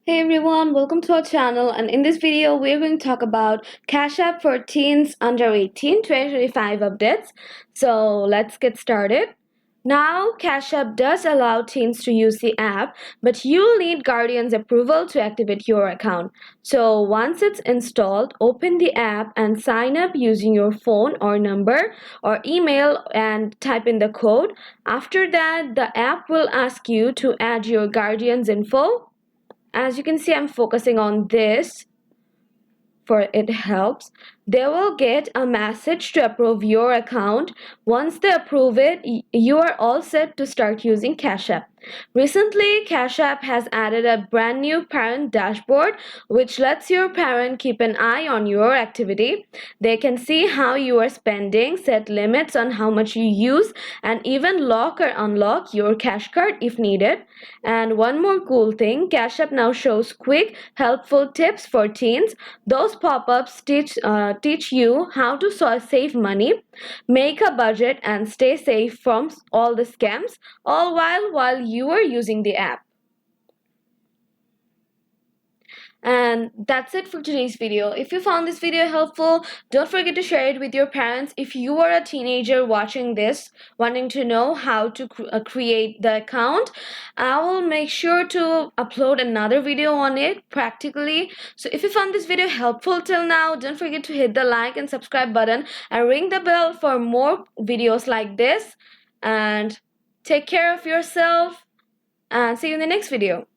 Hey everyone, welcome to our channel, and in this video we're going to talk about Cash App for teens under 18 2025 updates. So let's get started. Now Cash App does allow teens to use the app, but you'll need guardian's approval to activate your account. So once it's installed, open the app and sign up using your phone or number or email and type in the code. After that, the app will ask you to add your guardian's info. As you can see, I'm focusing on this for it helps. They will get a message to approve your account. Once they approve it, you are all set to start using Cash App. Recently, Cash App has added a brand new parent dashboard which lets your parent keep an eye on your activity. They can see how you are spending, set limits on how much you use, and even lock or unlock your cash card if needed. And one more cool thing, Cash App now shows quick, helpful tips for teens. Those pop-ups teach you how to save money, make a budget, and stay safe from all the scams, all while you are using the app. And that's it for today's video. If you found this video helpful, don't forget to share it with your parents. If you are a teenager watching this, wanting to know how to create the account, I will make sure to upload another video on it practically. So if you found this video helpful till now, don't forget to hit the like and subscribe button and ring the bell for more videos like this. And take care of yourself and see you in the next video.